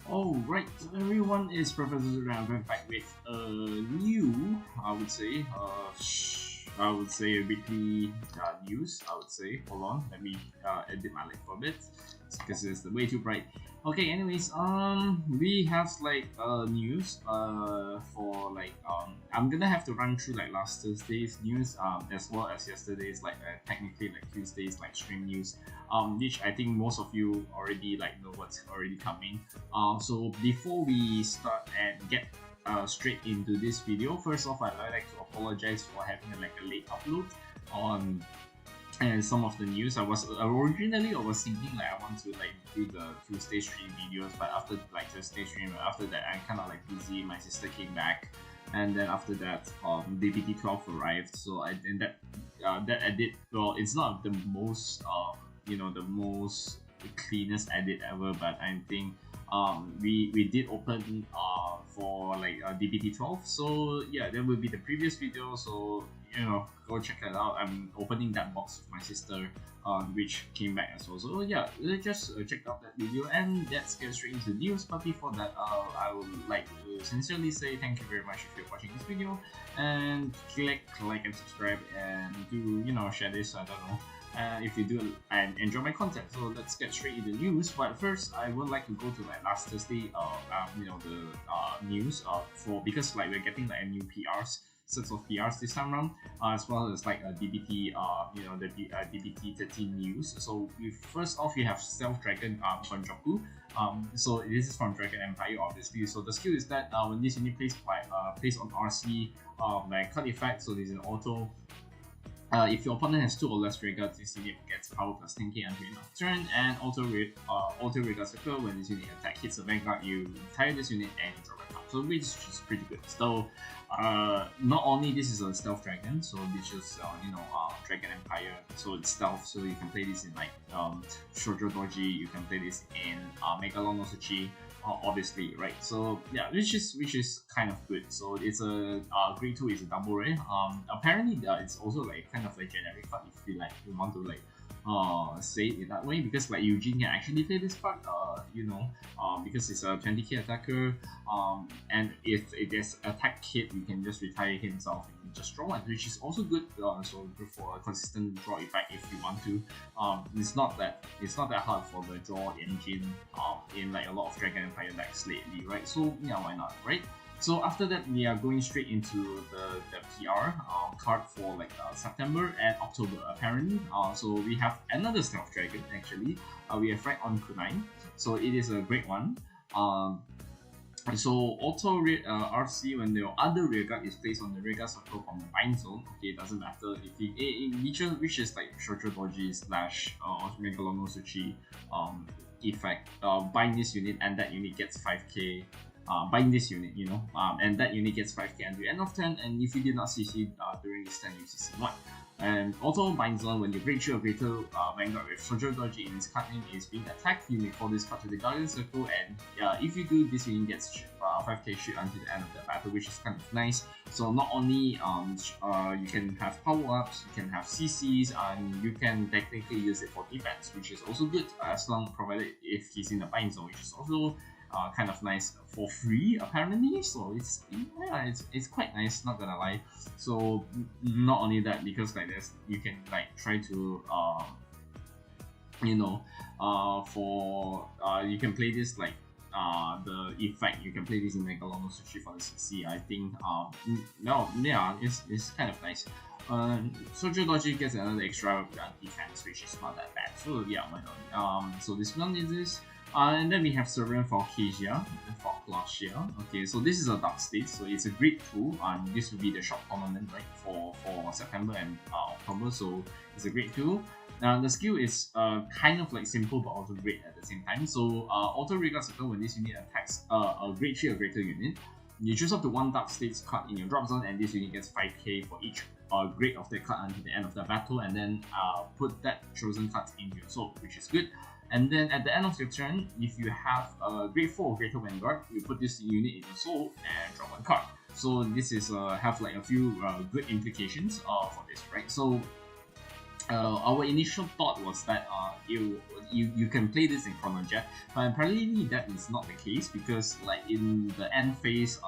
Alright, everyone, is Professor Zuran. We're back with a new, I would say a weekly news. I would say, hold on, let me edit my light for a bit because it's way too bright. Okay, anyways, we have like news for like I'm gonna have to run through like last Thursday's news as well as yesterday's like technically like Tuesday's like stream news which I think most of you already like know what's already coming. So before we start and get straight into this video, first off, I'd like to apologize for having like a late upload on and some of the news. I was originally thinking like I want to like do the Tuesday stream videos, but after like Thursday stream, after that I kind of like busy. My sister came back, and then after that DBT12 arrived. So that edit, well, it's not the most the most cleanest edit ever, but I think we did open for like DBT12. So yeah, that will be the previous video. So go check that out. I'm opening that box with my sister, which came back as well. So yeah, let's just check out that video and let's get straight into the news. But before that, I would like to sincerely say thank you very much if you're watching this video, and click like and subscribe, and do share this. I don't know. If you do and enjoy my content. So let's get straight into the news. But first, I would like to go to like last Thursday, the news because like we're getting like a new sets of PRs this time around, as well as like a DBT, the DBT 13 news. So first off, you have Stealth Dragon Konjoku. So this is from Dragon Empire, obviously. So the skill is that when this unit placed on RC, like cut effect. So this is an auto. If your opponent has 2 or less regards, this unit gets power plus 10k until end of turn, and auto regards occur when this unit attack hits a Vanguard. You retire this unit and draw a card, so which is pretty good. So not only this is a stealth dragon, so this is Dragon Empire, so it's stealth, so you can play this in like Shoujo Doji, you can play this in Megalon Osuchi, obviously, right? So yeah, which is kind of good. So it's a grade 2 is a double rare. Apparently it's also like kind of like generic card if you want to like say it that way, because like Eugene can actually play this card, because it's a 20k attacker, and if it gets attack hit, you can just retire himself and just draw one, which is also good. So good for a consistent draw effect if you want to. It's not that hard for the draw engine in like a lot of Dragon Empire decks lately, right? So yeah, why not, right? So after that, we are going straight into the PR card for like September and October apparently. So we have another Stealth Dragon actually. We have Frag on Kunai. So it is a great one. So auto RC when the other rearguard is placed on the rearguard circle from the bind zone. Okay, it doesn't matter if it reaches like Shoujo Doji / Megalon Osuchi effect. Bind this unit and that unit gets 5k. Bind this unit, and that unit gets 5k until the end of turn, and if you did not CC during this turn, you CC 1. And auto bind zone, when you break through a greater Vanguard with Shoujo Doji in its card name is being attacked, you may call this card to the Guardian Circle, and if you do, this unit gets 5k shield until the end of the battle, which is kind of nice. So not only you can have power-ups, you can have CCs, and you can technically use it for defense, which is also good, as long provided if he's in the bind zone, which is also kind of nice for free apparently. So it's quite nice, not gonna lie. So not only that, because like this you can like try to you can play this like the effect, you can play this in Megalon Osuchi for the CC. I think it's kind of nice. Shoujo Doji gets another extra defense, which is not that bad. So yeah, why not? So this one is this. And then we have Serene Falcasia. Okay, so this is a Dark State, so it's a grade 2, and this will be the short tournament, right, for September and October, so it's a grade 2. Now the skill is kind of like simple but also great at the same time. So auto regards occur when this unit attacks a grade 3 or greater unit. You choose up to 1 Dark States card in your drop zone, and this unit gets 5k for each grade of that card until the end of the battle, and then put that chosen card into your soul, which is good. And then at the end of your turn, if you have a grade 4 or greater Vanguard, you put this unit in your soul and draw 1 card. So this is have like a few good implications for this, right? So our initial thought was that you can play this in Chronojet, but apparently that is not the case, because like in the end phase,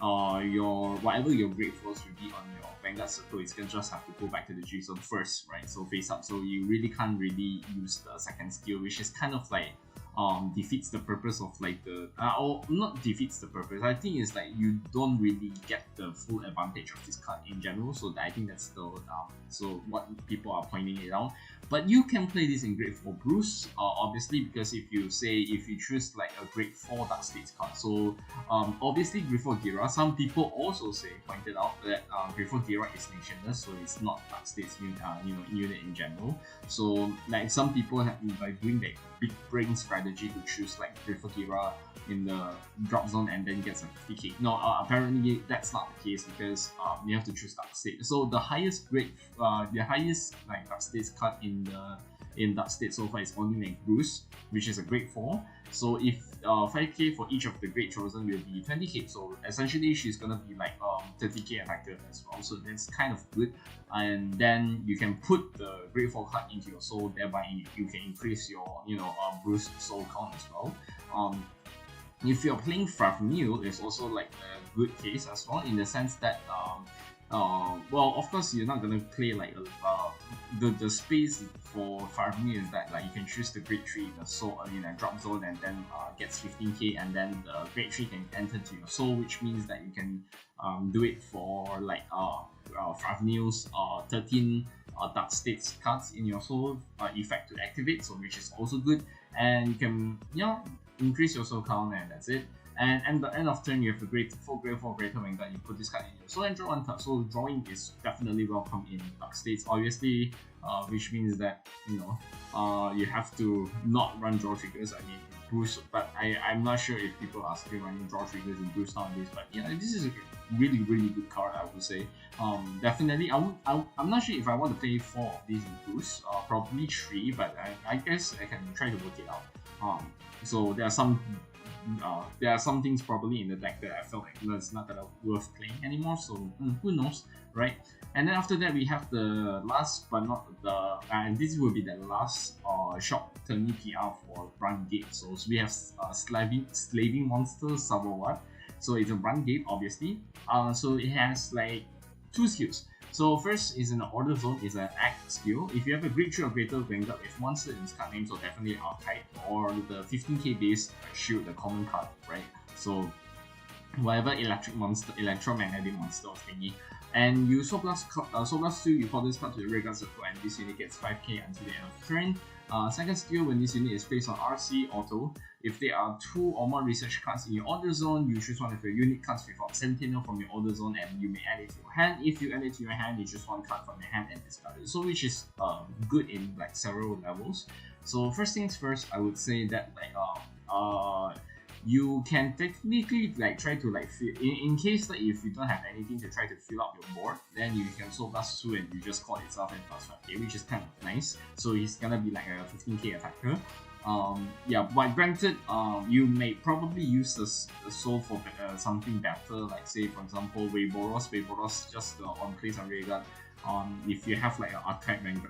your whatever your grade force will be on your Vanguard circle, it's gonna just have to go back to the G zone first, right? So face up, so you really can't really use the second skill, which is kind of like defeats the purpose of like the or not defeats the purpose. I think it's like you don't really get the full advantage of this card in general. So I think that's the so what people are pointing it out. But you can play this in grade 4 Bruce, obviously, because if you choose like a grade 4 Dark States card, so obviously grade 4 Gira, some people also pointed out that grade 4 Gira is nationless, so it's not Dark States unit in general. So like some people have been like doing the big brain strategy to choose like grade 4 Gira in the drop zone and then gets a 50k. No, apparently that's not the case, because you have to choose Dark State. So the highest grade, the highest like Dark States card in Dark State so far is only like Bruce, which is a grade 4. So if 5k for each of the grade chosen will be 20k. So essentially she's gonna be like 30k attacker as well. So that's kind of good. And then you can put the grade 4 card into your soul, thereby you can increase your Bruce soul count as well. If you're playing Fafnir, it's also like a good case as well, in the sense that well, of course you're not gonna play like the space for Fafnir is that like you can choose the grade 3 the soul in a drop zone, and then gets 15k, and then the grade 3 can enter to your soul, which means that you can do it for like Fafnir's 13 Dark States cards in your soul effect to activate, so which is also good. And you can increase your soul count, and that's it. And at the end of turn, you have the grade 4 greater Vanguard, you put this card in your soul and draw 1 card. So drawing is definitely welcome in Dark States, obviously, which means that you have to not run draw triggers. I mean Bruce, but I'm not sure if people are still running draw triggers in Bruce nowadays. But yeah, this is a really good card, I would say. Definitely, I'm not sure if I want to play 4 of these in Bruce, probably 3, but I guess I can try to work it out. So there are some things probably in the deck that I felt like it's not gonna worth playing anymore. So who knows, right? And then after that we have the last but not the and this will be the last short term PR for Run Gate. So we have slaving monster Sabawat. So it's a Run Gate, obviously. So it has like 2 skills. So first is in the order zone, is an act skill. If you have a grade 3 or greater Vanguard with monster in this card name, so definitely Archetype, or the 15k base shield, the common card, right? So whatever electromagnetic monster or thingy. And you Soul Blast 2, you call this card to the Vanguard circle, and this unit gets 5k until the end of the turn. Second skill, when this unit is placed on RC auto, if there are 2 or more research cards in your order zone, you choose one of your unique cards without Sentinel from your order zone, and you may add it to your hand. If you add it to your hand, you choose 1 card from your hand and discard it. So which is good in like several levels. So first things first, I would say that like you can technically like try to like fill in case that if you don't have anything to try to fill up your board, then you can Soul Blast 2 and you just call itself and plus 5k, which is kind of nice. So he's gonna be like a 15k attacker. Yeah, but granted, you may probably use the soul for something better, like say for example Weiboros just on place on Vanguard. If you have like an archetype main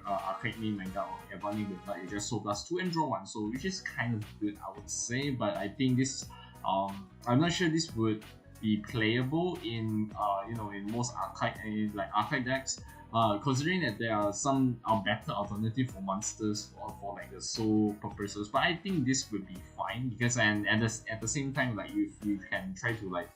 Vanguard or Ebony Vanguard, you just Soul Blast 2 and draw 1, so which is kind of good, I would say. But I think this, I'm not sure this would be playable in in most archetype decks. Considering that there are some better alternative for monsters for like the soul purposes, but I think this would be fine, because and at the same time, like if you can try to like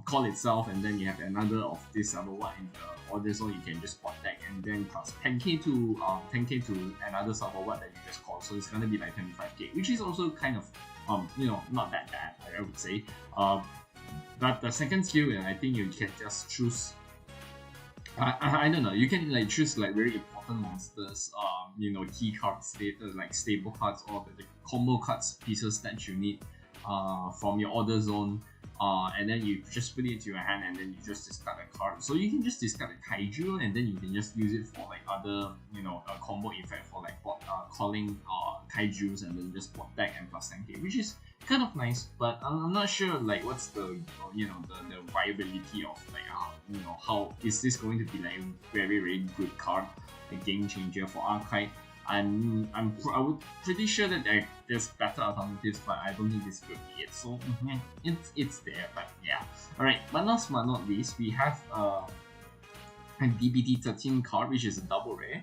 call itself, and then you have another of this other one in the order zone, you can just quad deck, and then plus 10k to another Sabawat that you just call, so it's gonna be like 25k, which is also kind of not that bad, I would say. But the second skill, I think you can just choose. I don't know. You can like choose like very important monsters, key cards, like stable cards, or the combo cards pieces that you need from your order zone. and then you just put it into your hand, and then you just discard a card. So you can just discard a kaiju, and then you can just use it for like other, a combo effect for like calling kaijus, and then just bot deck and plus 10k, which is kind of nice. But I'm not sure like what's the the viability of like how is this going to be like a very very good card, a game changer for archive. I would pretty sure that there's better alternatives, but I don't think this will be it. So it's there, but yeah. Alright, but last but not least, we have a DBT 13 card, which is a double rare.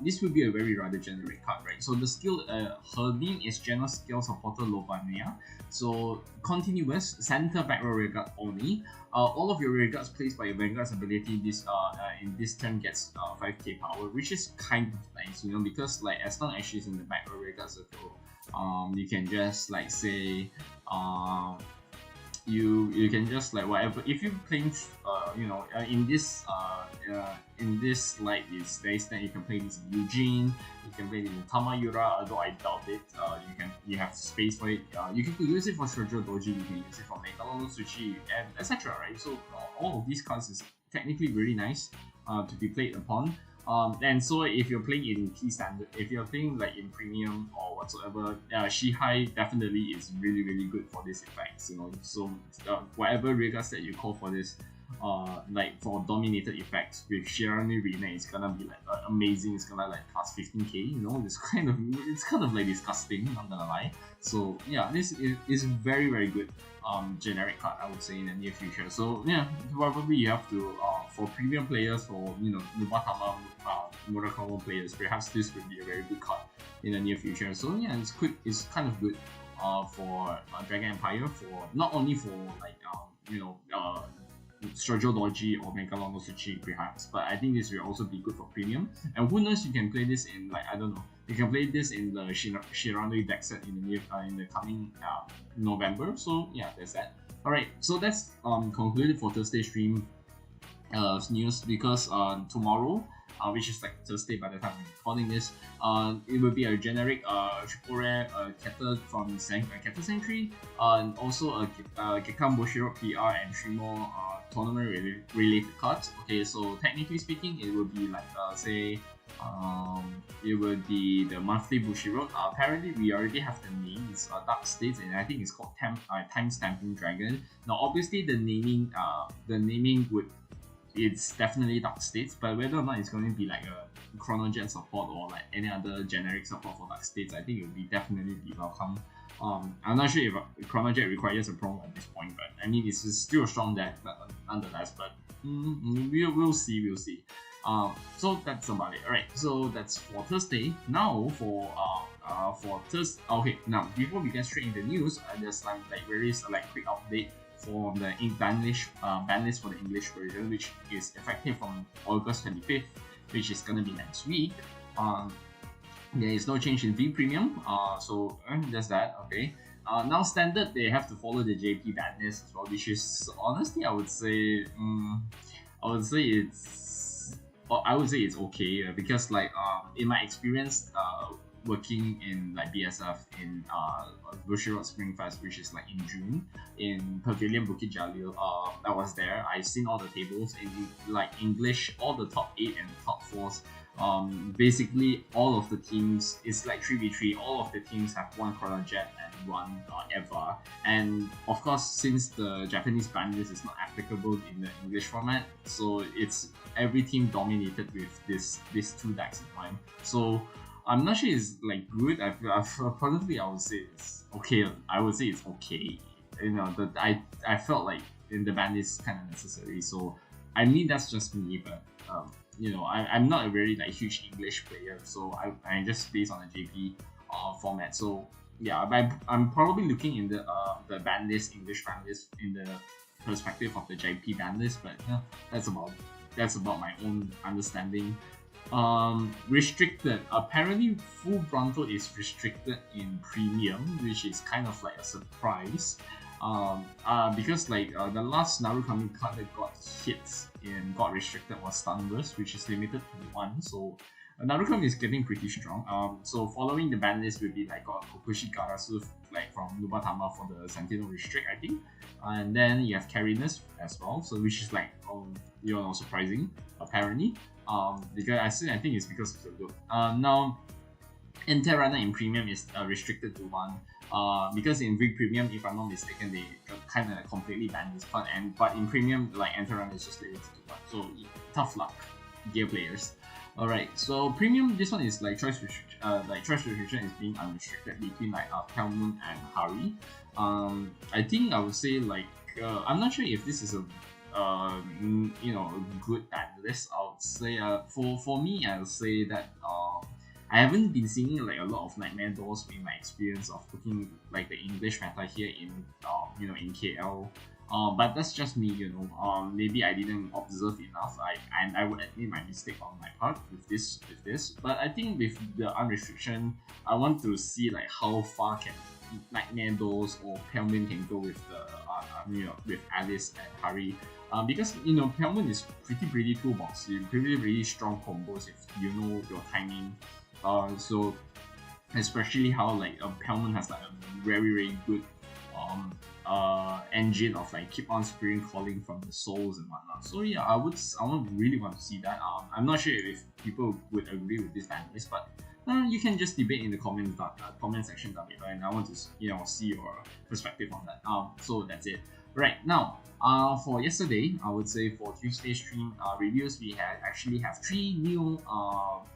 This will be a very rather generic card, right? So the skill, her name is General Skill Supporter Lovania. So continuous, center back row rear guard only. All of your rear guards placed by your Vanguard's ability in this turn gets 5k power, which is kind of nice, because like as long as she's in the back row rear guard circle, you can just like say you can just like whatever, if you're playing in this like this days, then you can play this in Eugene, you can play it in Tamayura, although I doubt it. You have space for it. You can use it for Shoujo Doji, you can use it for Megalono Sushi, and etc. Right? So all of these cards is technically really nice to be played upon. And so if you're playing in P standard, if you're playing like in premium or whatsoever, Shihai definitely is really really good for this effects. So whatever regards that you call for this, like for dominated effects with Shirani Rina, it's gonna be like amazing. It's gonna like plus 15k. It's kind of like disgusting. Not gonna lie. So yeah, this is very very good. Generic card, I would say, in the near future. So yeah, probably you have to for premium players, for Nubatama, Murakawa players, perhaps this would be a very good card in the near future. So yeah, it's kind of good for Dragon Empire, for not only for like Shoujo Doji or Megalono Sushi perhaps, but I think this will also be good for premium. And who knows, you can play this in like, I don't know, you can play this in the Shiranui deck set in the coming November. So yeah, there's that. Alright, so that's concluded for Thursday stream news, because tomorrow, which is like Thursday by the time I'm recording this, it will be a generic triple rare Keta from Keta Sanctuary, and also a Gekkan Bushiro PR and 3 more tournament related cards. Okay, so technically speaking, it will be like say it would be the monthly Bushiroad. Apparently we already have the name. It's Dark States, and I think it's called Time Stamping Dragon. Now obviously the naming would, it's definitely Dark States, but whether or not it's going to be like a Chronojet support or like any other generic support for Dark States, I think it would be definitely be welcome. I'm not sure if Chronojet requires a promo at this point, but I mean it's still a strong deck nonetheless. But we'll see. So that's about it. Alright, so that's for Thursday. Now for Thursday. Okay, now before we get straight into news, there's like various like quick update for the ban list for the English version, which is effective from August 25th, which is gonna be next week. There is no change in V Premium, so that's that. Okay. Now standard, they have to follow the JP ban list as well, which is honestly I would say it's okay, because like in my experience working in like BSF in Bushiroad Spring Fest, which is like in June in Pavilion Bukit Jalil, I was there. I've seen all the tables in like English, all the top 8 and top 4s. Basically all of the teams, it's like 3v3, all of the teams have one Chronojet and one Eva, and of course since the Japanese ban list is not applicable in the English format, so it's every team dominated with these 2 decks in mind. So I'm not sure it's like good. Honestly, I would say it's okay. I would say it's okay. I felt like in the ban is kind of necessary. So I mean that's just me, but I'm not a very like huge English player, so I just based on the JP format. So yeah, I'm probably looking in the ban list, English ban list, in the perspective of the JP ban list. But yeah, that's about my own understanding. Restricted. Apparently, full Bronto is restricted in premium, which is kind of like a surprise. Because like the last Narukami card that got hit and got restricted was Sunburst, which is limited to 1. So Naruto is getting pretty strong. So following the ban list will be like Kokushi Garasu, like from Nubatama for the Sentinel Restrict, I think. And then you have Carinus as well, so which is like surprising apparently. Because I think it's because of the look. Now Interrunner in Premium is restricted to one. Because in Rig Premium, if I'm not mistaken, they kind of completely banned this part. But in Premium, like Interrunner is just limited to one. So tough luck, gear players. Alright, so Premium, this one is like choice restriction. Choice restriction is being unrestricted between like Pelmoon and Hari. I think I would say like I'm not sure if this is a good ban list. I would say for me, I would say that I haven't been seeing like a lot of Nightmare Dolls in my experience of looking like the English meta here in in KL. But that's just me, maybe I didn't observe enough. I would admit my mistake on my part with this. But I think with the unrestriction, I want to see like how far can Nightmare Dolls or Pelmoon can go with the with Alice and Hari. Because Pelmoon is pretty toolboxy, pretty strong combos if you know your timing. So especially how like Pelmoon has like a very good engine of like keep on spearing calling from the souls and whatnot. So yeah, I would really want to see that. I'm not sure if people would agree with this ban list, but you can just debate in the comment section down below, and I want to see your perspective on that. So that's it. Right now, for yesterday, I would say for Tuesday stream reviews, we actually have 3 new.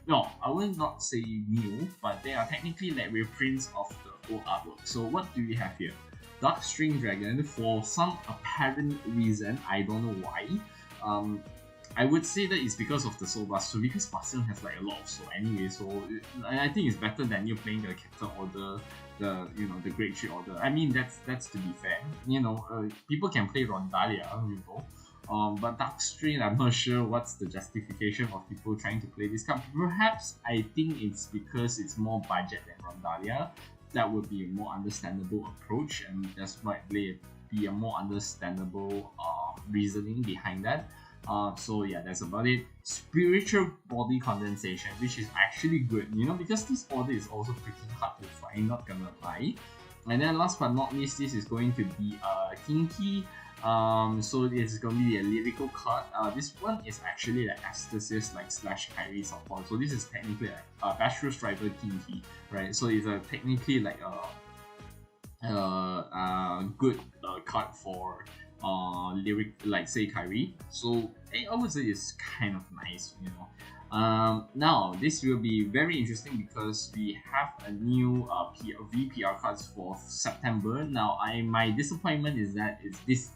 No, I will not say new, but they are technically like reprints of the old artwork. So what do we have here? Dark String Dragon, for some apparent reason, I don't know why. I would say that it's because of the soul blast. So because Bastion has like a lot of soul anyway, so I think it's better than you playing the Captain Order, the Great Tree Order. I mean that's to be fair. People can play Rondalia, but Dark String, I'm not sure what's the justification of people trying to play this card. Perhaps I think it's because it's more budget than Rondalia. That would be a more understandable approach, and that's might be a more understandable reasoning behind that. So yeah, that's about it. Spiritual Body Condensation, which is actually good, because this order is also pretty hard to find, not gonna lie. And then last but not least, this is going to be Kinky. So this is going to be a lyrical card. This one is actually like Astasis / Kyrie support. So this is technically like Bastro Striver Kinky, right? So it's technically like a good card for lyric, like say Kyrie. So I would say it's kind of nice, Now this will be very interesting because we have a new VPR cards for September. Now my disappointment is that this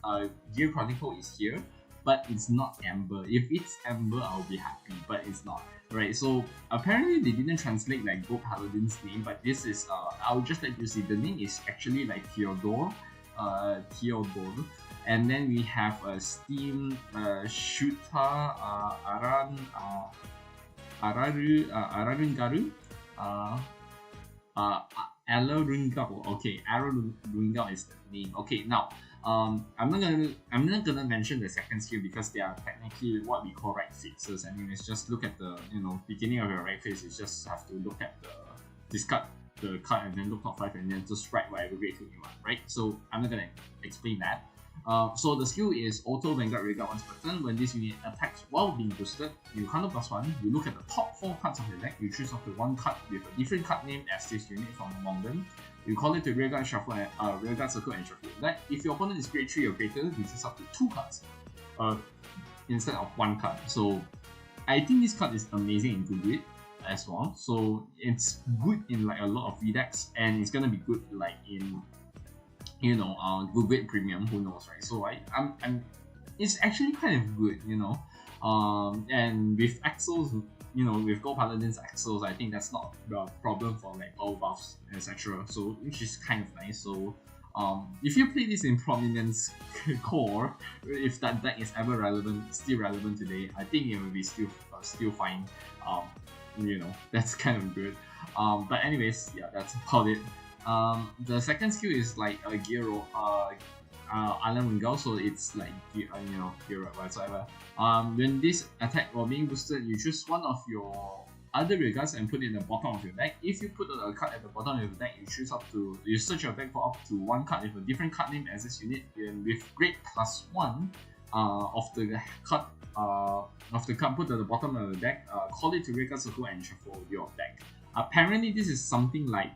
Gear Chronicle is here, but it's not Amber. If it's Amber, I'll be happy, but it's not. Right, so apparently they didn't translate like Gold Paladin's name, but this is I'll just let you see. The name is actually like Theodore. And then we have a Steam Shuta Ararungaru Alorungao. Okay, Alorungao is the name. Okay, now I'm not gonna mention the second skill because they are technically what we call right fixes. Anyways, just look at the beginning of your right face. You just have to look at the discard the card and then look top 5 and then just write whatever grade you want, right? So I'm not gonna explain that. So the skill is Auto Vanguard Weekly once per turn. When this unit attacks while being boosted, you counter +1, you look at the top 4 cards of your deck, you choose up to 1 card with a different card name as this unit from among them. You call it to Rearguard Shuffle and Rearguard Circle and Shuffle your deck. If your opponent is grade 3 or greater, you choose up to 2 cards instead of 1 card. So I think this card is amazing in good grade as well. So it's good in like a lot of V decks, and it's gonna be good like in good grade premium, who knows, right? So it's actually kind of good, and with Axles, with Gold Paladin's Axles, I think that's not the problem for like all buffs, etc. So which is kind of nice. So if you play this in Prominence core, if that deck is ever still relevant today, I think it will be still fine. That's kind of good. But anyways, yeah, that's about it. The second skill is like a gear Alan Ringao, so it's like gear whatsoever. When this attack while being boosted, you choose one of your other regards and put it in the bottom of your deck. If you put a card at the bottom of your deck, you search your deck for up to one card with a different card name as this unit, and with grade +1 of the card put at the bottom of the deck, call it to record circle and shuffle your deck. Apparently, this is something like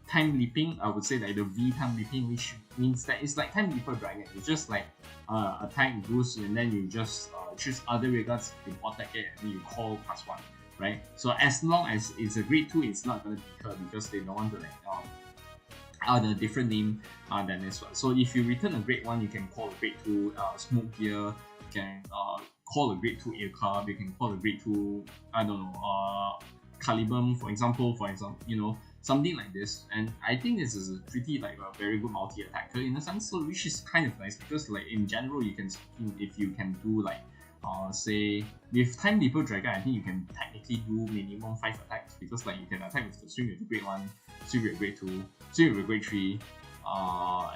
time leaping. I would say like the V time leaping, which means that it's like time leaper dragon. It's just like attack boost, and then you just choose other regards to attack it, and you call +1, right? So as long as it's a grade 2, it's not gonna be her because they don't want to like the different name than this one. So if you return a grade 1, you can call a grade 2 smoke gear. You can call a grade 2 air card. You can call a grade 2 I don't know Calibum for example, you know, something like this. And I think this is a pretty like a very good multi-attacker in a sense, so which is kind of nice because like in general you can, if you can do like say with Time Leaper Dragon, I think you can technically do minimum 5 attacks because like you can attack with the swing with the grade 1, swing with grade 2, swing with grade 3,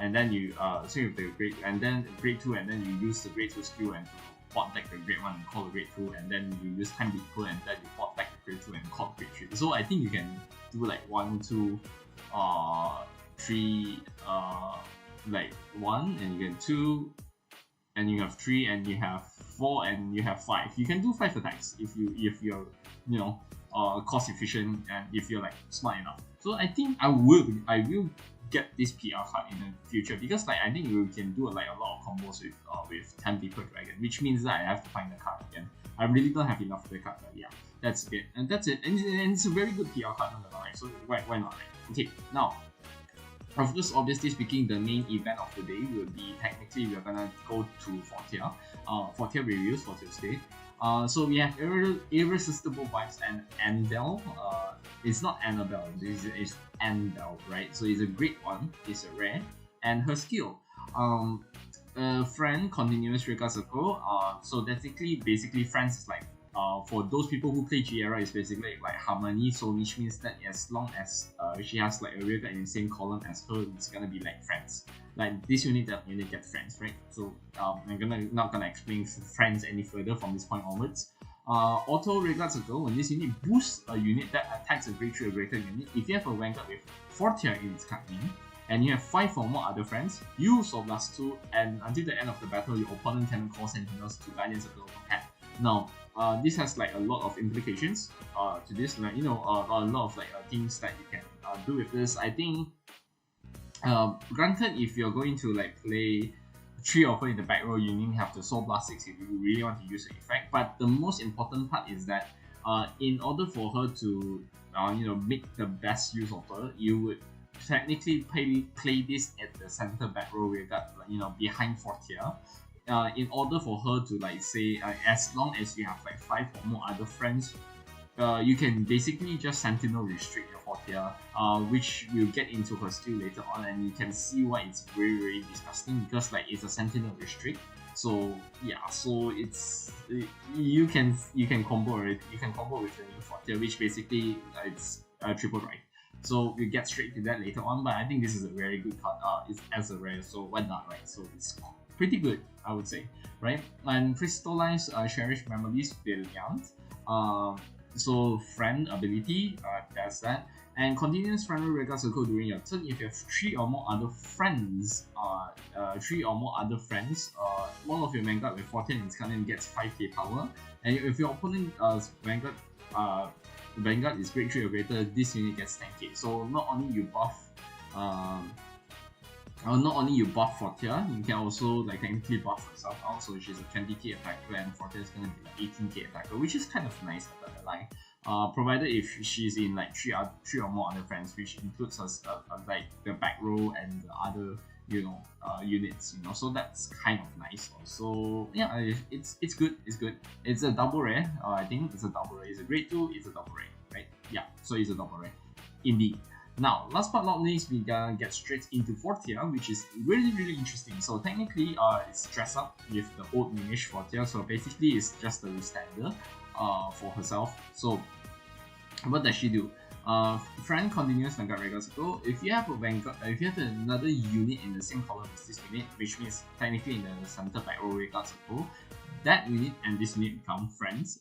and then you swing with the grade, and then grade 2, and then you use the grade 2 skill and port back the grade 1 and call the grade 2, and then you use Time Leaper and then you port back the grade 2 and call grade 3. So I think you can do like 1, 2, 3, like 1, and you get 2, and you have 3, and you have 4, and you have 5. You can do 5 attacks if you're you know cost efficient and if you're like smart enough. So I think I will get this PR card in the future because like I think you can do like a lot of combos with Time Leaper Dragon, which means that I have to find the card again. I really don't have enough of the card, but yeah, that's it, and that's it. And it's a very good PR card on the line, so why not, right? Okay, now, of course, obviously speaking, the main event of the day will be technically we're gonna go to Fortia. Fortia reviews for Tuesday. So we have Irresistible Vibes and Andel. It's not Annabelle, it's Andel, right? So it's a great one, it's a rare, and her skill. Friend continuous Rika Circle. So basically friends is like for those people who play Giera, is basically like Harmony, so which means that as long as she has like a Rika in the same column as her, it's gonna be like friends. Like this unit, that unit gets friends, right? So I'm not gonna explain friends any further from this point onwards. Auto Regard Circle, when this unit boosts a unit that attacks a grade 3 or greater unit, if you have a Vanguard with Fortia in its card name, and you have 5 or more other friends, use Soul Blast 2, and until the end of the battle, your opponent cannot call Sentinels to Guardian Circle from hand. Now, this has like a lot of implications to this, like you know, a lot of like things that you can do with this. I think, granted, if you're going to like play 3 of her in the back row, you need to have the Soul Blast 6 if you really want to use the effect. But the most important part is that in order for her to you know, make the best use of her, you would technically play this at the center back row regard, you know, behind Fortia. In order for her to like say, as long as you have like 5 or more other friends, you can basically just Sentinel restrict your Fortia, which we'll get into her skill later on, and you can see why it's very, very disgusting because like it's a Sentinel restrict. So yeah, so you can combo it. You can combo with the new Fortia, which basically it's a triple right. So we'll get straight to that later on, but I think this is a very good card. It's as a rare, so why not, right? So it's pretty good, I would say, right? And Crystallize Cherished Memories Brilliant. So friend ability, that's that. And continuous friendly Regard Circle during your turn. If you have 3 or more other friends, one of your Vanguard with 14 in its card name gets 5k power. And if your opponent Vanguard is grade 3 or greater, this unit gets 10k. So not only you buff Fortia, you can also like technically buff yourself out. So she's a 20k attacker and Fortia is gonna be like 18k attacker, which is kind of nice about the line. Provided if she's in like 3 or more other friends, which includes us like the back row and the other, you know, units, you know, so that's kind of nice. So yeah, it's good. It's a double rare. I think it's a double rare. It's a grade 2. It's a double rare, right? Yeah. So it's a double rare, indeed. Now, last but not least, we gonna get straight into Fortia, which is really, really interesting. So technically, it's dressed up with the old Minish Fortia. So basically, it's just a restander for herself. So what does she do? Friend continuous Vanguard Regard Circle. If you have a Vanguard, if you have another unit in the same column as this unit, which means technically in the center back row Regard Circle, that unit and this unit become friends.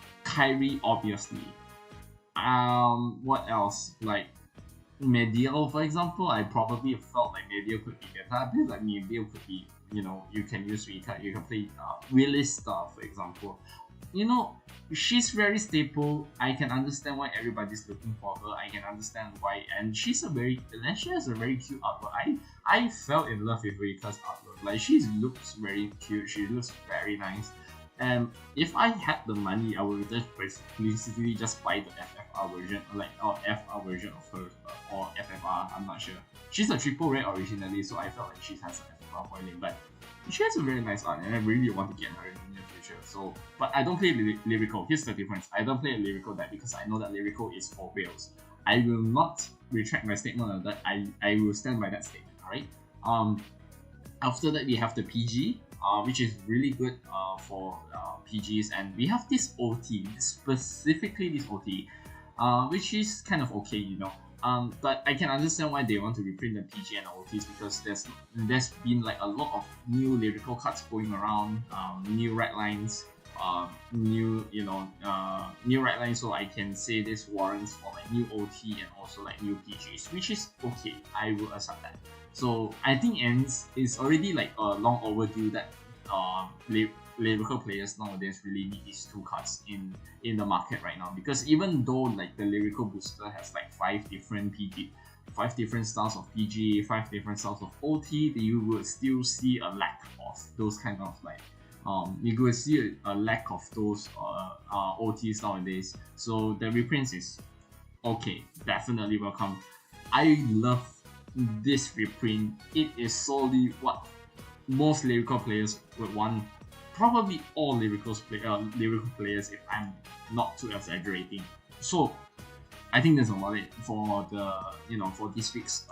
Kyrie, obviously. What else? Like Medial, for example, I probably felt like Medial could be better. I feel like Medial could be, you can use retard, you can play Willis stuff, for example. You know, she's very stable. I can understand why everybody's looking for her. I can understand why, and she has a very cute artwork. I fell in love with Rika's artwork. Like she looks very cute. She looks very nice. And if I had the money, I would just basically just buy the FFR version, or FR version of her, or FFR. I'm not sure. She's a triple rare originally, so I felt like she has a FFR foiling, but she has a very nice art, and I really want to get her in the near future. So, but I don't play lyrical. Here's the difference. I don't play a lyrical deck because I know that lyrical is for whales. I will not retract my statement on that. I will stand by that statement. All right. After that we have the PG, which is really good for PGs, and we have this OT, specifically this OT, which is kind of okay, but I can understand why they want to reprint the PG and OTs because there's been like a lot of new lyrical cards going around, new red lines, new red lines. So I can say this warrants for like new OT and also like new PGs, which is okay. I will accept that. So I think ends is already like long overdue that lyrical players nowadays really need these two cards in the market right now, because even though like the lyrical booster has like 5 different styles of PG, 5 different styles of OT, you will still see a lack of those kind of like you will see a lack of those OTs nowadays. So the reprints is okay, definitely welcome. I love this reprint. It is solely what most lyrical players would want. Probably all lyrical players, if I'm not too exaggerating. So I think that's about it for the for this week's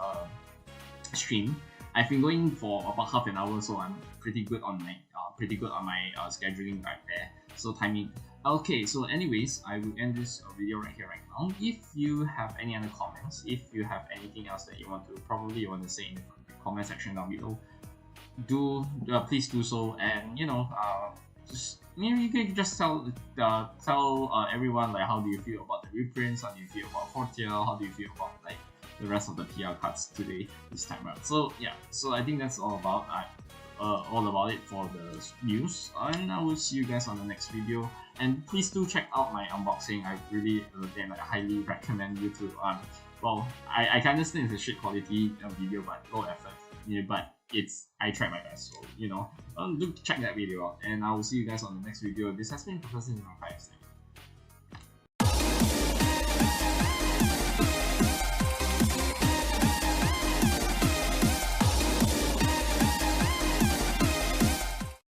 stream. I've been going for about half an hour, so I'm pretty good on my scheduling right there. So timing. Okay, so anyways, I will end this video right here right now. If you have any other comments, if you have anything else that you want to say in the comment section down below, please do so. And just you can just tell everyone like how do you feel about the reprints, how do you feel about Fortia, how do you feel about like the rest of the PR cards this time around. So yeah, so I think that's all about it for the news, and I will see you guys on the next video. And please do check out my unboxing. I really again highly recommend you to well, I can understand it's a shit quality video but low effort, but I tried my best, so do check that video out, and I will see you guys on the next video. This has been Professor 05.